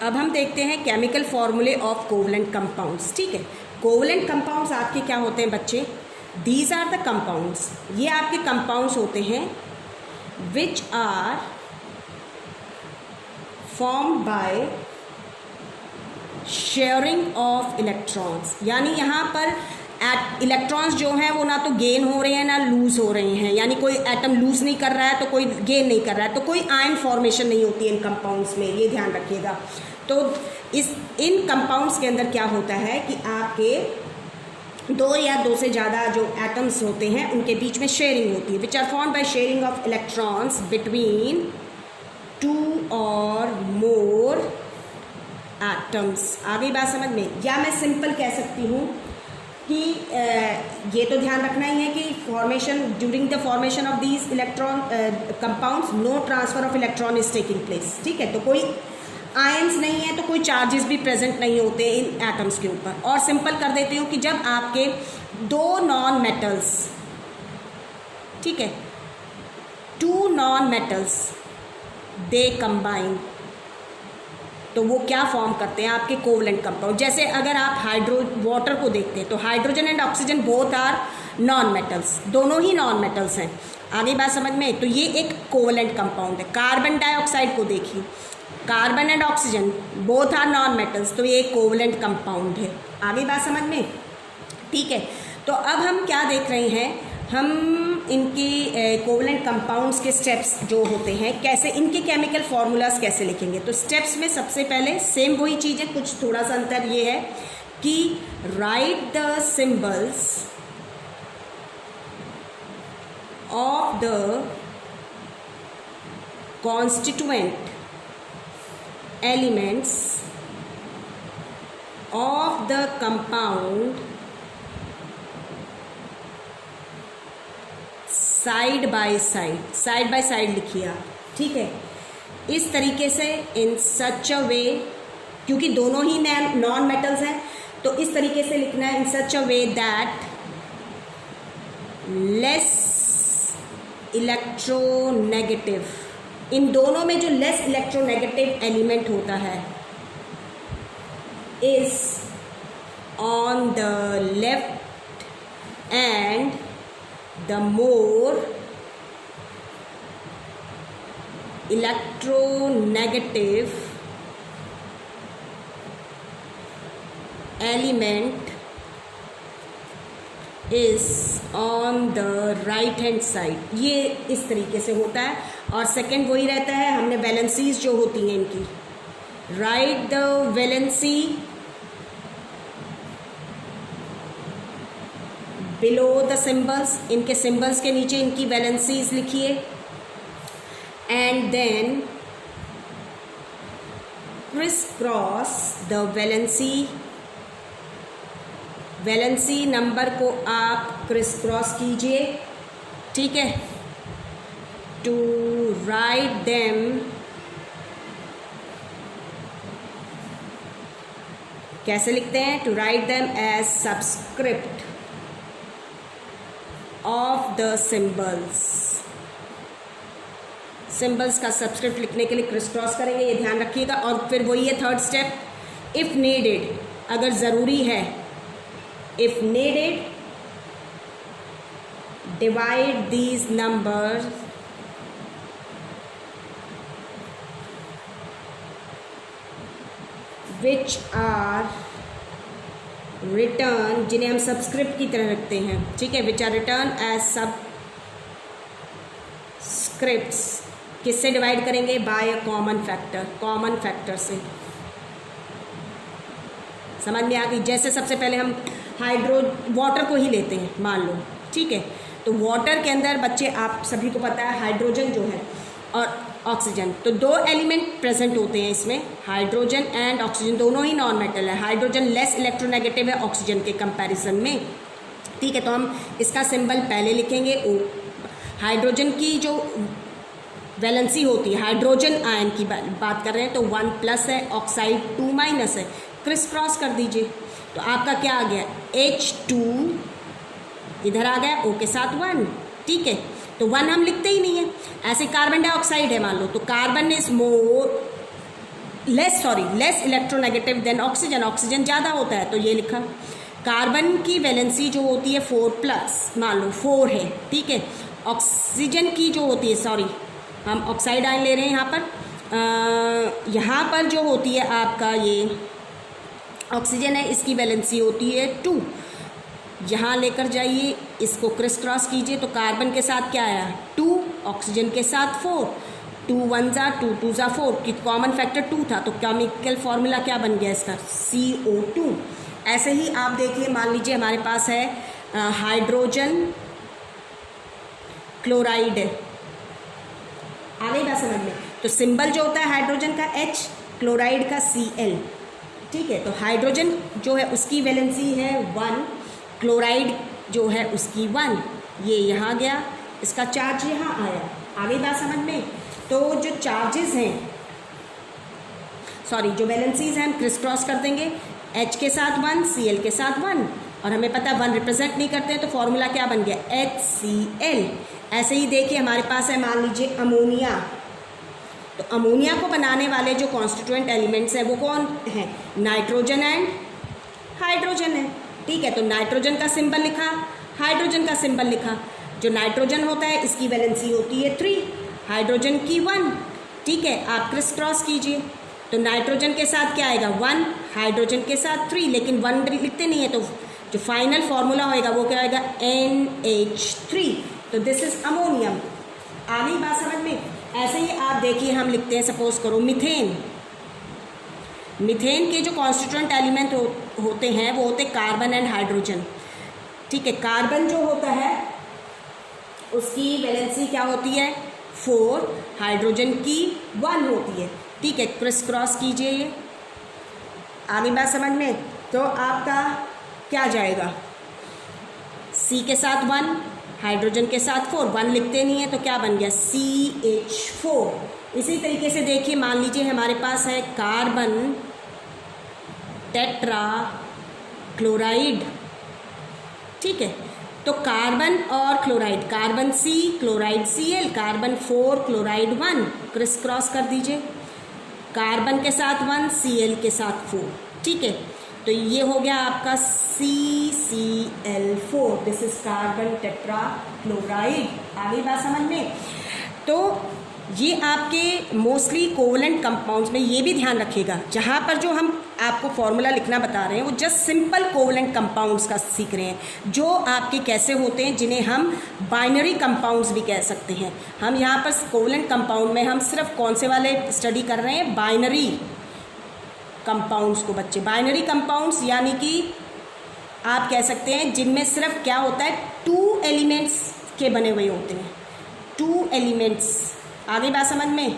अब हम देखते हैं केमिकल फॉर्मूले ऑफ कोवलेंट कंपाउंड्स। ठीक है, कोवलेंट कंपाउंड्स आपके क्या होते हैं बच्चे? दीज आर द कंपाउंड्स, ये आपके कंपाउंड्स होते हैं which are formed by sharing of electrons, यानी यहाँ पर इलेक्ट्रॉन्स जो हैं वो ना तो गेन हो रहे हैं ना लूज हो रहे हैं, यानी कोई एटम लूज नहीं कर रहा है तो कोई गेन नहीं कर रहा है, तो कोई आयन फॉर्मेशन नहीं होती है इन कंपाउंड्स में, ये ध्यान रखिएगा। तो इन कंपाउंड्स के अंदर क्या होता है कि आपके दो या दो से ज़्यादा जो एटम्स होते हैं उनके बीच में शेयरिंग होती है, which are formed by sharing of electrons between two और मोर एटम्स। आ गई बात समझ में? या मैं सिंपल कह सकती हूँ कि ये तो ध्यान रखना ही है कि formation during the formation of these electron compounds no transfer of electron is taking place. ठीक है, तो कोई आयंस नहीं है तो कोई चार्जेस भी प्रेजेंट नहीं होते इन एटम्स के ऊपर। और सिंपल कर देती हूँ कि जब आपके दो नॉन मेटल्स, ठीक है, two non metals they combine, तो वो क्या फॉर्म करते हैं? आपके कोवलेंट कंपाउंड। जैसे अगर आप वाटर को देखते हैं तो hydrogen and oxygen both are non metals, दोनों ही नॉन मेटल्स हैं। आगे बात समझ में? तो ये एक कोवलेंट कंपाउंड है। कार्बन डाइऑक्साइड को देखिए, carbon and oxygen both are non metals, तो ये एक कोवलेंट कंपाउंड है। आगे बात समझ में? ठीक है, तो अब हम क्या देख रहे हैं, हम इनकी कोवलेंट कंपाउंड्स के स्टेप्स जो होते हैं, कैसे इनके केमिकल फार्मूलाज कैसे लिखेंगे। तो स्टेप्स में सबसे पहले सेम वही चीज़ है, कुछ थोड़ा सा अंतर ये है कि right the symbols of the constituent elements of the compound side by side लिखिए आप। ठीक है, इस तरीके से इन सच अ वे, क्योंकि दोनों ही नॉन मेटल्स हैं तो इस तरीके से लिखना है, इन सच अ वे दैट लेस इलेक्ट्रोनेगेटिव, इन दोनों में जो लेस इलेक्ट्रोनेगेटिव एलिमेंट होता है is on the left and the more electronegative element is on the right hand side। ये इस तरीके से होता है। और सेकंड वही रहता है, हमने वैलेंसीज जो होती हैं इनकी, write the valency below the symbols, इनके सिम्बल्स के नीचे इनकी वैलेंसीज लिखिए, and then criss cross the valency number को आप क्रिस क्रॉस कीजिए। ठीक है, टू राइट देम, कैसे लिखते हैं? To write them as subscript of the symbols का सबस्क्रिप्ट लिखने के लिए क्रिस क्रॉस करेंगे, ये ध्यान रखिएगा। और फिर वही है थर्ड स्टेप, इफ नीडेड, अगर ज़रूरी है, if needed divide these numbers which are written, जिन्हें हम सबस्क्रिप्ट की तरह रखते हैं, ठीक है, which are written as subscripts, किससे डिवाइड करेंगे? बाय अ कॉमन फैक्टर से। समझ में आ गई? जैसे सबसे पहले हम वाटर को ही लेते हैं, मान लो, ठीक है, तो वाटर के अंदर बच्चे आप सभी को पता है हाइड्रोजन जो है और ऑक्सीजन, तो दो एलिमेंट प्रेजेंट होते हैं इसमें, हाइड्रोजन एंड ऑक्सीजन, दोनों ही नॉन मेटल है। हाइड्रोजन लेस इलेक्ट्रोनेगेटिव है ऑक्सीजन के कंपैरिजन में। ठीक है, तो हम इसका सिंबल पहले लिखेंगे ओ। हाइड्रोजन की जो वैलेंसी होती है, हाइड्रोजन आयन की बात कर रहे हैं, तो 1+ है, ऑक्साइड 2- है, क्रिस क्रॉस कर दीजिए, तो आपका क्या आ गया? H2 इधर आ गया, O के साथ 1। ठीक है, तो 1 हम लिखते ही नहीं है। ऐसे कार्बन डाइऑक्साइड है मान लो, तो carbon is more less electronegative than oxygen, oxygen ज़्यादा होता है तो ये लिखा। कार्बन की वैलेंसी जो होती है 4+, मान लो 4 है, ठीक है। ऑक्सीजन की जो होती है, हम ऑक्साइड आयन ले रहे हैं यहाँ पर जो होती है आपका ये ऑक्सीजन है, इसकी वैलेंसी होती है 2। यहाँ लेकर जाइए, इसको क्रिस क्रॉस कीजिए तो कार्बन के साथ क्या आया 2, ऑक्सीजन के साथ 4, 2 1 ज़ा 2 2 ज़ा 4 की कॉमन फैक्टर 2 था, तो केमिकल फार्मूला क्या बन गया इसका CO2। ऐसे ही आप देखिए, मान लीजिए हमारे पास है हाइड्रोजन क्लोराइड, आ गई बात समझ में। तो सिंबल जो होता है हाइड्रोजन का H, क्लोराइड का Cl, ठीक है। तो हाइड्रोजन जो है उसकी वैलेंसी है 1, क्लोराइड जो है उसकी 1, ये यहाँ गया, इसका चार्ज यहाँ आया, आ गई बात समझ में। तो जो चार्जेस हैं, जो वैलेंसीज हैं हम क्रिस क्रॉस कर देंगे, H के साथ 1, Cl के साथ 1, और हमें पता है 1 रिप्रेजेंट नहीं करते हैं तो फॉर्मूला क्या बन गया HCl। ऐसे ही देखिए हमारे पास है, मान लीजिए अमोनिया, तो अमोनिया को बनाने वाले जो कॉन्स्टिट्यूएंट एलिमेंट्स हैं वो कौन हैं, नाइट्रोजन एंड हाइड्रोजन है, ठीक है। तो नाइट्रोजन का सिंबल लिखा, हाइड्रोजन का सिंबल लिखा। जो नाइट्रोजन होता है इसकी वैलेंसी होती है 3, हाइड्रोजन की 1, ठीक है। आप क्रिस क्रॉस कीजिए तो नाइट्रोजन के साथ क्या आएगा 1, हाइड्रोजन के साथ 3, लेकिन 1 लिखते नहीं है, तो जो फाइनल फार्मूला होएगा वो क्या होएगा NH3। तो दिस इज अमोनियम। आ गई बात समझ में। ऐसे ही आप देखिए, हम लिखते हैं सपोज करो मीथेन। मीथेन के जो कॉन्स्टिट्यूएंट एलिमेंट होते हैं वो होते कार्बन एंड हाइड्रोजन, ठीक है। कार्बन जो होता है उसकी वैलेंसी क्या होती है 4, हाइड्रोजन की 1 होती है, ठीक है। क्रिस क्रॉस कीजिए, ये आगे बात समझ में। तो आपका क्या जाएगा, C के साथ 1, हाइड्रोजन के साथ 4, 1 लिखते नहीं है तो क्या बन गया CH4। इसी तरीके से देखिए, मान लीजिए हमारे पास है कार्बन टेट्रा क्लोराइड, ठीक है। तो कार्बन और chloride, carbon C, chloride Cl, carbon 4, chloride 1, criss cross कर दीजिए, कार्बन के साथ 1, Cl के साथ 4, ठीक है। तो ये हो गया आपका CCl4, this is carbon tetra chloride. आगे बात समझ में। तो ये आपके मोस्टली कोवलेंट कंपाउंड्स में ये भी ध्यान रखिएगा, जहाँ पर जो हम आपको फॉर्मूला लिखना बता रहे हैं वो जस्ट सिंपल कोवलेंट कंपाउंड्स का सीख रहे हैं, जो आपके कैसे होते हैं, जिन्हें हम बाइनरी कंपाउंड्स भी कह सकते हैं। हम यहाँ पर कोवलेंट कंपाउंड में हम सिर्फ कौन से वाले स्टडी कर रहे हैं, बाइनरी कंपाउंड्स को बच्चे। बाइनरी कंपाउंड्स यानी कि आप कह सकते हैं जिनमें सिर्फ क्या होता है 2 एलिमेंट्स के बने हुए होते हैं, 2 एलिमेंट्स। आगे बात समझ में,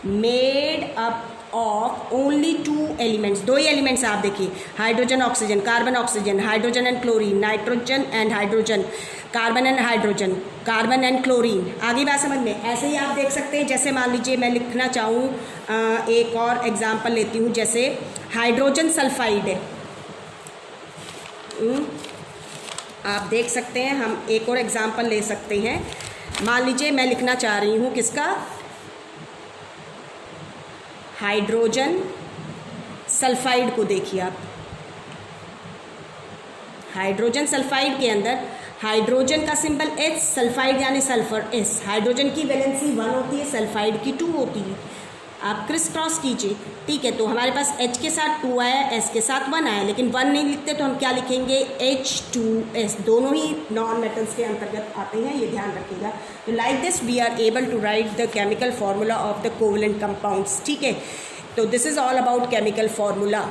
made up of only 2 elements, 2 he elements आप देखिए, hydrogen oxygen, carbon oxygen, hydrogen and chlorine, nitrogen and hydrogen, carbon and hydrogen, carbon and chlorine. आगे बात समझ में। ऐसे ही आप देख सकते हैं, जैसे मान लीजिए मैं लिखना चाहूँ, एक और एग्जांपल लेती हूँ, जैसे हाइड्रोजन सल्फाइड है, आप देख सकते हैं। हम एक और एग्जांपल ले सकते हैं, मान लीजिए मैं लिखना चाह रही हूँ किसका, हाइड्रोजन सल्फाइड को देखिए आप। हाइड्रोजन सल्फाइड के अंदर हाइड्रोजन का सिंबल H, सल्फाइड यानी सल्फर S, हाइड्रोजन की वैलेंसी 1 होती है, सल्फाइड की 2 होती है। आप क्रिस क्रॉस कीजिए, ठीक है। तो हमारे पास H के साथ 2 आया, S के साथ 1 आया, लेकिन 1 नहीं लिखते तो हम क्या लिखेंगे H2S। दोनों ही नॉन मेटल्स के अंतर्गत आते हैं, ये ध्यान रखिएगा। तो like this we are able to write the chemical formula of the covalent compounds, ठीक है। तो this is all about chemical formula.